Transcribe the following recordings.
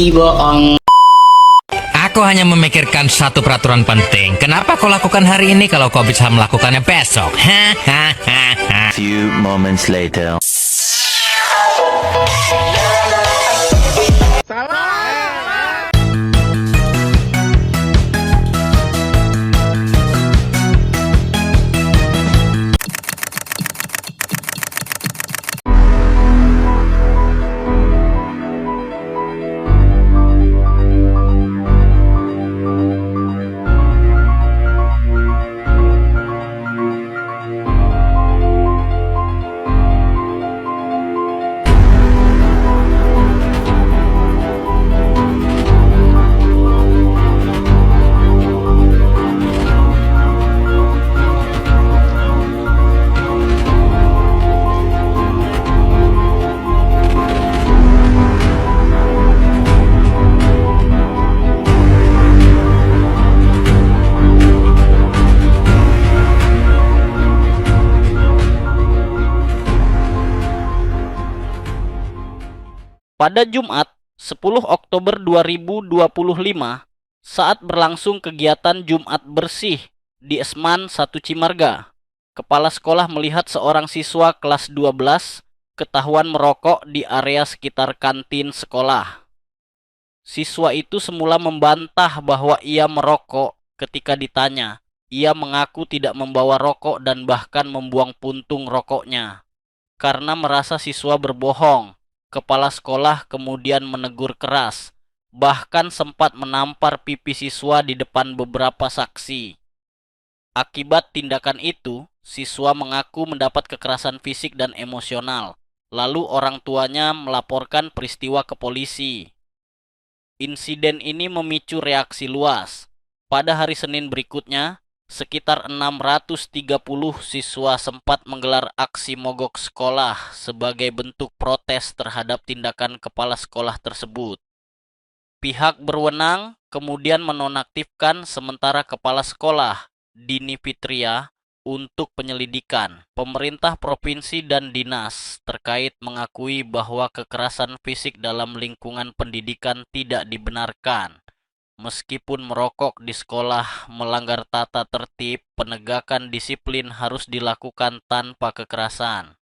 bohong. Aku hanya memikirkan satu peraturan penting. Kenapa kau lakukan hari ini kalau kau bisa melakukannya besok? Few moments later. Pada Jumat, 10 Oktober 2025, saat berlangsung kegiatan Jumat Bersih di Esman 1 Cimarga, kepala sekolah melihat seorang siswa kelas 12 ketahuan merokok di area sekitar kantin sekolah. Siswa itu semula membantah bahwa ia merokok. Ketika ditanya, ia mengaku tidak membawa rokok dan bahkan membuang puntung rokoknya. Karena merasa siswa berbohong, kepala sekolah kemudian menegur keras, bahkan sempat menampar pipi siswa di depan beberapa saksi. Akibat tindakan itu, siswa mengaku mendapat kekerasan fisik dan emosional. Lalu orang tuanya melaporkan peristiwa ke polisi. Insiden ini memicu reaksi luas. Pada hari Senin berikutnya, sekitar 630 siswa sempat menggelar aksi mogok sekolah sebagai bentuk protes terhadap tindakan kepala sekolah tersebut. Pihak berwenang kemudian menonaktifkan sementara kepala sekolah, Dini Fitria, untuk penyelidikan. Pemerintah provinsi dan dinas terkait mengakui bahwa kekerasan fisik dalam lingkungan pendidikan tidak dibenarkan. Meskipun merokok di sekolah melanggar tata tertib, penegakan disiplin harus dilakukan tanpa kekerasan.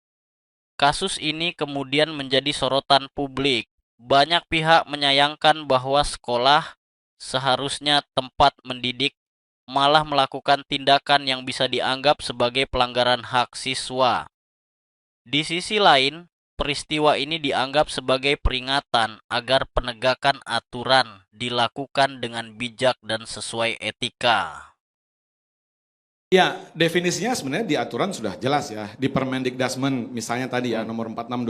Kasus ini kemudian menjadi sorotan publik. Banyak pihak menyayangkan bahwa sekolah seharusnya tempat mendidik, malah melakukan tindakan yang bisa dianggap sebagai pelanggaran hak siswa. Di sisi lain, peristiwa ini dianggap sebagai peringatan agar penegakan aturan dilakukan dengan bijak dan sesuai etika. Ya, definisinya sebenarnya di aturan sudah jelas ya. Di Permendikdasmen misalnya tadi ya nomor 46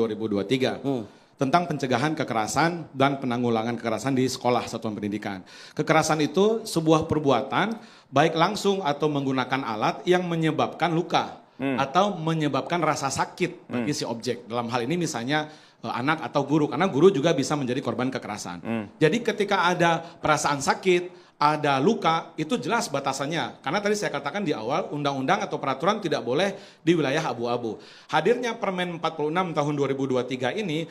2023 tentang pencegahan kekerasan dan penanggulangan kekerasan di sekolah satuan pendidikan. Kekerasan itu sebuah perbuatan baik langsung atau menggunakan alat yang menyebabkan luka atau menyebabkan rasa sakit bagi si objek. Dalam hal ini misalnya anak atau guru, karena guru juga bisa menjadi korban kekerasan. Jadi ketika ada perasaan sakit, ada luka, itu jelas batasannya. Karena tadi saya katakan di awal, undang-undang atau peraturan tidak boleh di wilayah abu-abu. Hadirnya Permen 46 tahun 2023 ini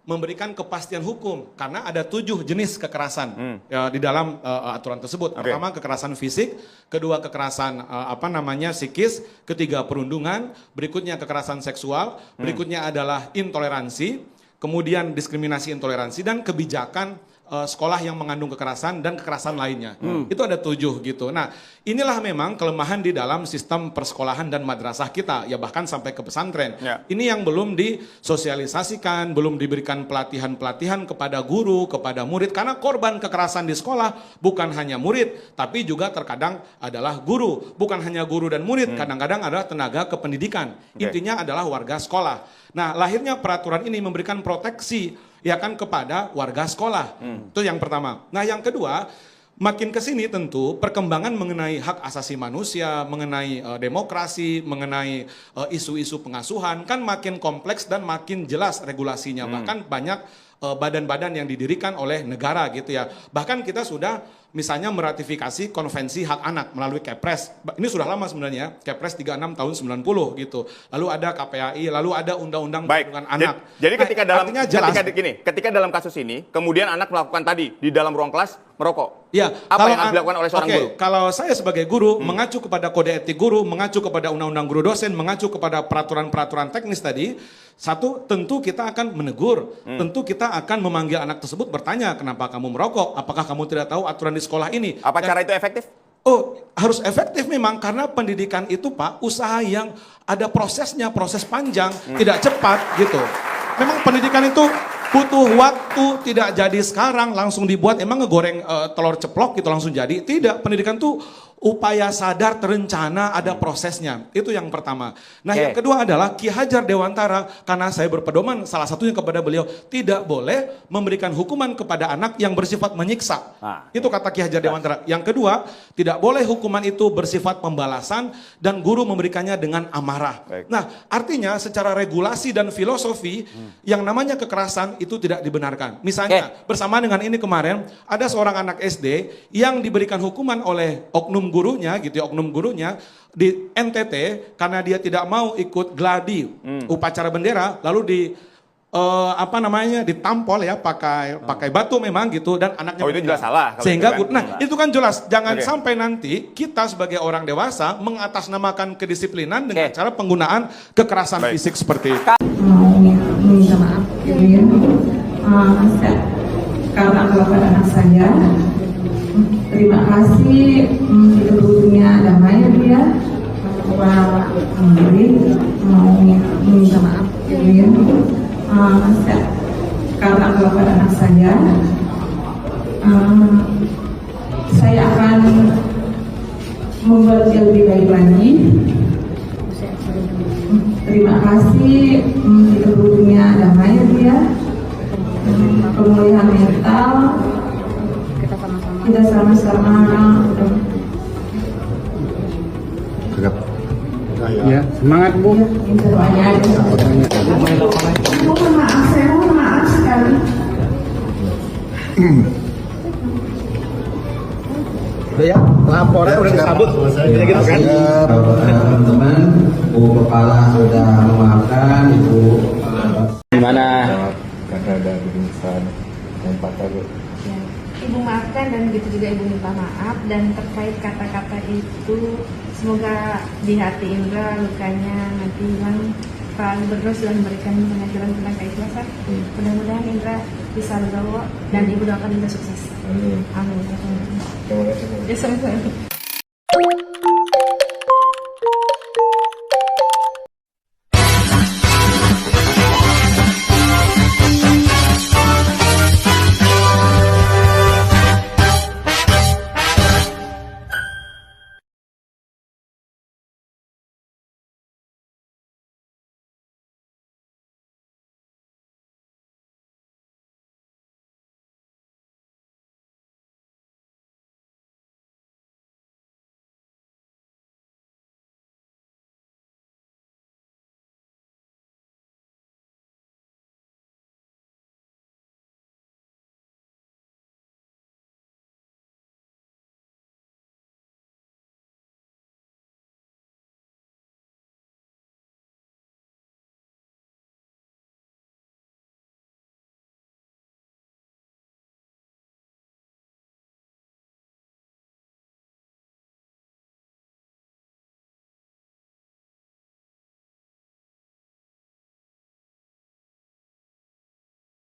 memberikan kepastian hukum karena ada 7 jenis kekerasan di dalam aturan tersebut. Pertama kekerasan fisik, kedua kekerasan psikis, ketiga perundungan, berikutnya kekerasan seksual, berikutnya adalah intoleransi, kemudian diskriminasi intoleransi dan kebijakan sekolah yang mengandung kekerasan dan kekerasan lainnya. Itu ada 7 gitu. Nah, inilah memang kelemahan di dalam sistem persekolahan dan madrasah kita, ya bahkan sampai ke pesantren. Ini yang belum disosialisasikan, belum diberikan pelatihan-pelatihan kepada guru, kepada murid, karena korban kekerasan di sekolah bukan hanya murid, tapi juga terkadang adalah guru. Bukan hanya guru dan murid, kadang-kadang adalah tenaga kependidikan. Intinya adalah warga sekolah. Nah, lahirnya peraturan ini memberikan proteksi ya kan kepada warga sekolah. Itu yang pertama. Nah, yang kedua, makin ke sini tentu perkembangan mengenai hak asasi manusia, mengenai demokrasi, mengenai isu-isu pengasuhan kan makin kompleks dan makin jelas regulasinya. Bahkan banyak badan-badan yang didirikan oleh negara gitu ya. Bahkan kita sudah misalnya meratifikasi konvensi hak anak melalui Kepres. Ini sudah lama sebenarnya, Kepres 36 tahun 90 gitu. Lalu ada KPAI, lalu ada Undang-Undang Perlindungan Anak. Jadi ketika dalam artinya jelas. ketika dalam kasus ini kemudian anak melakukan tadi di dalam ruang kelas merokok. Ya, Apa yang harus dilakukan oleh seorang guru? Kalau saya sebagai guru mengacu kepada kode etik guru, mengacu kepada undang-undang guru dosen, mengacu kepada peraturan-peraturan teknis tadi, satu, tentu kita akan menegur, tentu kita akan memanggil anak tersebut bertanya, kenapa kamu merokok? Apakah kamu tidak tahu aturan di sekolah ini? Apa cara itu efektif? Oh, harus efektif memang karena pendidikan itu Pak, usaha yang ada prosesnya, proses panjang, tidak cepat gitu. Memang pendidikan itu butuh waktu, tidak jadi sekarang langsung dibuat, emang ngegoreng telur ceplok gitu langsung jadi. Tidak, pendidikan tuh upaya sadar, terencana, ada prosesnya. Itu yang pertama. Nah, yang kedua adalah Ki Hajar Dewantara, karena saya berpedoman salah satunya kepada beliau, tidak boleh memberikan hukuman kepada anak yang bersifat menyiksa. Itu kata Ki Hajar Dewantara. Yang kedua, tidak boleh hukuman itu bersifat pembalasan dan guru memberikannya dengan amarah. Nah, artinya secara regulasi dan filosofi, yang namanya kekerasan itu tidak dibenarkan. Misalnya, bersamaan dengan ini kemarin, ada seorang anak SD yang diberikan hukuman oleh oknum gurunya gitu ya, oknum gurunya di NTT karena dia tidak mau ikut gladi upacara bendera, lalu ditampol ya pakai batu memang gitu, dan anaknya itu jelas salah sehingga itu kan. nah itu kan jelas, jangan sampai nanti kita sebagai orang dewasa mengatasnamakan kedisiplinan dengan cara penggunaan kekerasan fisik seperti itu. Mau minta maaf gitu ya, karena bapak anak saya. Terima kasih, kita beruntunnya damai ya, Pak Menteri mau minta maaf gitu ya, karena bapak anak saya akan membuat yang lebih baik lagi. Terima kasih, kita beruntunnya damai ya, pemulihan mental. Kita sama-sama ya, semangat Bu. doanya aja. Mohon maaf, saya mohon maaf sekali. Udah ya, laporan udah dicabut. Ya gitu kan. Teman-teman, Bu Kepala sudah memaafkan Ibu. Gimana? Karena ada pemeriksaan yang patah Bu. Ibu maafkan dan begitu juga Ibu minta maaf, dan terkait kata-kata itu semoga di hati Indra lukanya nanti hilang. Pak Gubernur sudah memberikan pengajaran tentang keikhlasan. Mudah-mudahan Indra bisa legowo dan Ibu doakan Indra sukses. Amin. Terima kasih. Ya, sama-sama.